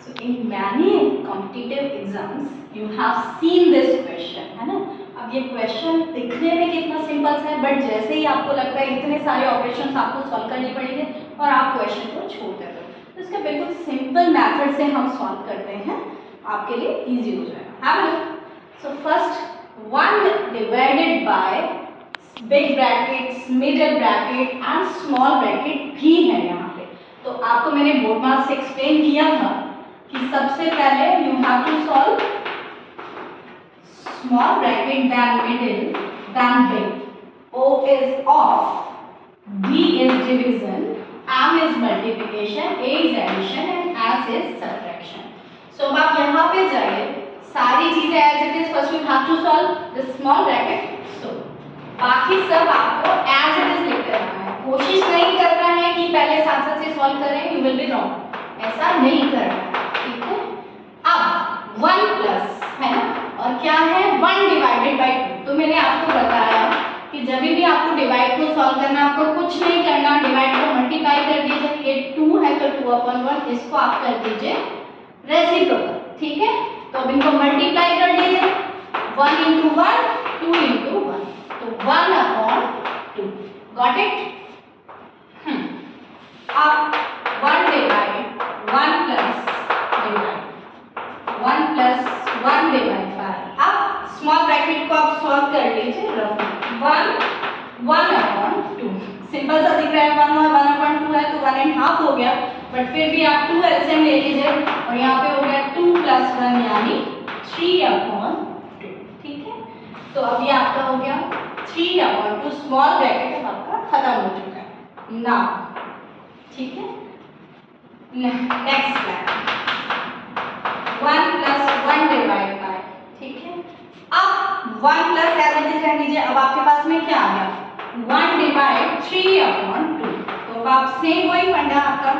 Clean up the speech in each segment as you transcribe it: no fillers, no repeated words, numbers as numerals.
So in many competitive exams you have seen this question, है ना। अब ये क्वेश्चन दिखने में कितना सिंपल सा है, बट जैसे ही आपको लगता है इतने सारे ऑपरेशंस आपको सॉल्व करने पड़ेंगे और आप क्वेश्चन को छोड़ देते हो, तो इसका बिल्कुल सिंपल मेथड से हम सॉल्व करते हैं, आपके लिए इजी हो जाएगा। Have a look. So first 1 divided by big brackets, middle bracket and small bracket भी है यहाँ पे। तो आपको मैंने बोर्ड मार्क्स से एक्सप्लेन किया था कि सबसे पहले you have to solve small bracket then middle then big. O is off, D is division, M is multiplication, A is addition and S is subtraction. So अब आप यहाँ पे जाइए, सारी चीजें as it is, first you have to solve the small bracket. So बाकी सब आपको as it is लिखते रहना है, कोशिश नहीं करना है कि पहले साथ साथ से सॉल्व करें, you will be wrong, ऐसा नहीं करना है, ठीक है। अब 1 प्लस है ना, और क्या है 1 डिवाइडेड बाई 2। तो मैंने आपको बताया कि जब भी आपको डिवाइड को सॉल्व करना, आपको कुछ नहीं करना, डिवाइड को मल्टीप्लाई कर दीजिए, ये 2 है तो 2/1, इसको आप कर दीजिए रेसिप्रोकल, ठीक है। तो अब इनको मल्टीप्लाई कर दीजिए, 1 into 1 2 into 1, तो 1/2, गॉट इट। अब 1 divide 1 plus divide 1 plus 1 divide 5। अब स्मॉल ब्रैकेट को आप सॉल्व कर लीजिए रफ, 1/2, सिंपल सा दिख रहा है, 1 और 1/2 है तो 1.5 हो गया, बट फिर भी आप 2 एलसीएम ले लीजिए और यहाँ पे हो गया 2 + 1 यानी 3/2, ठीक है। तो अब ये आपका हो गया 3/2, स्मॉल ब्रैकेट आपका खत्म हो चुका है ना, ठीक है। नेक्स्ट स्लाइड, 1 + 1 डिवाइड बाय, ठीक है। अब 1 प्लस एज इट इज रख दीजिए, अब आपके पास में क्या आ गया 1 डिवाइड 3/2। तो अब आप सेम वही फंडा आपका,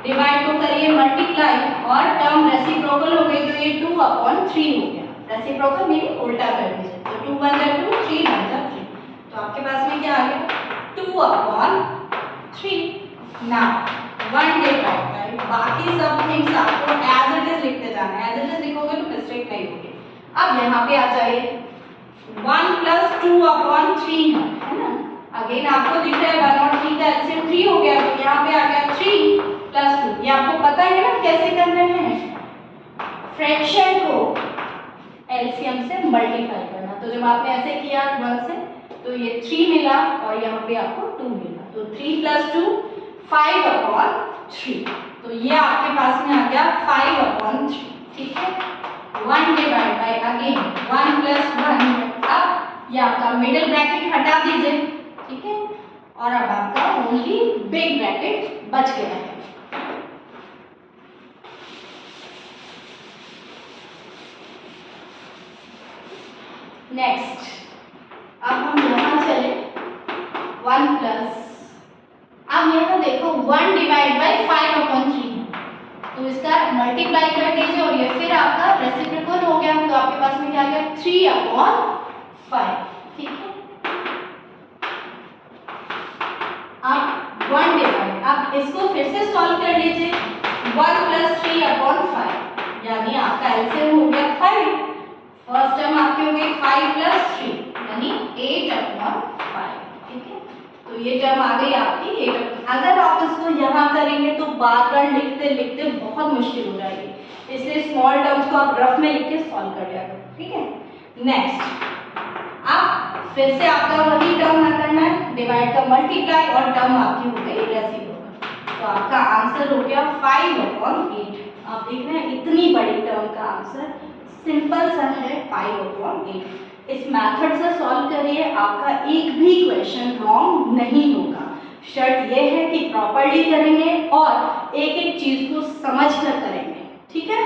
डिवाइड को करिए मल्टीप्लाई और टर्म रेसिप्रोकल हो गई, तो ये 2/3 हो गया, रेसिप्रोकल मीनिंग उल्टा कर दीजिए, तो 2 × 2 3 × 3, तो आपके पास में क्या आ गया 2/3। नाउ 1 डिवाइड बाय, बाकी सब थिंग्स आपको एज इट इज लिखते जाना है, एज इट इज लिखोगे तो मिस्टेक नहीं होगी। अब यहाँ पे आ जाइए 1 + 2/3 है ना, अगेन आपको दिख रहा है 1 और 3 का एलसीएम 3 हो गया, तो यहाँ पे आ गया 3 + 2। ये आपको पता है ना कैसे करना है, फ्रैक्शन को एलसीएम से मल्टीप्लाई करना। तो जब आपने ऐसे किया 1 से, तो ये 3 मिला और यहाँ पे आपको 2 मिला, तो 3 + 2 5/3, तो ये आपके पास में आ गया 5/3, ठीक है। 1 डिवाइड बाय अगेन 1 + 1, अब ये आपका मिडिल ब्रैकेट हटा दीजिए, ठीक है, और अब आपका ओनली बिग ब्रैकेट बच गया है। नेक्स्ट अब हम यहाँ चले 1 प्लस, अब यहाँ देखो 1 डिवाइड बाय 5/3 है, तो इसका मल्टीप्लाई कर दीजिए और ये फिर आपका रेसिप्रोकल हो गया, तो आपके पास में क्या आ गया 3/5, ठीक है। अब 1 डिवाइड, अब इसको फिर से सॉल्व कर लीजिए, 1 + 3/5 यानी आपका एलसीएम हो गया 5, फर्स्ट टर्म आपके हो गई 5 + 3 यानी 8/5, ठीक है। तो ये टर्म आ गई आपकी 8। अगर आप इसको यहाँ करेंगे तो बार बार लिखते लिखते बहुत मुश्किल हो जाएगी, इसलिए स्मॉल टर्म्स को आप रफ में लिख के सॉल्व कर लिया करो, ठीक है। नेक्स्ट अब फिर से आपका वही टर्म ना करना है, डिवाइड का मल्टीप्लाई और टर्म आपकी हो गई रेसिप्रोकल, तो आपका आंसर हो गया 5/8। आप देख रहे हैं इतनी बड़ी टर्म का आंसर सिंपल सा है 5/8। इस मेथड से सॉल्व करिए, आपका एक भी क्वेश्चन रॉन्ग नहीं होगा। शर्त यह है कि प्रॉपर्ली करेंगे और एक एक चीज को समझ कर करेंगे, ठीक है।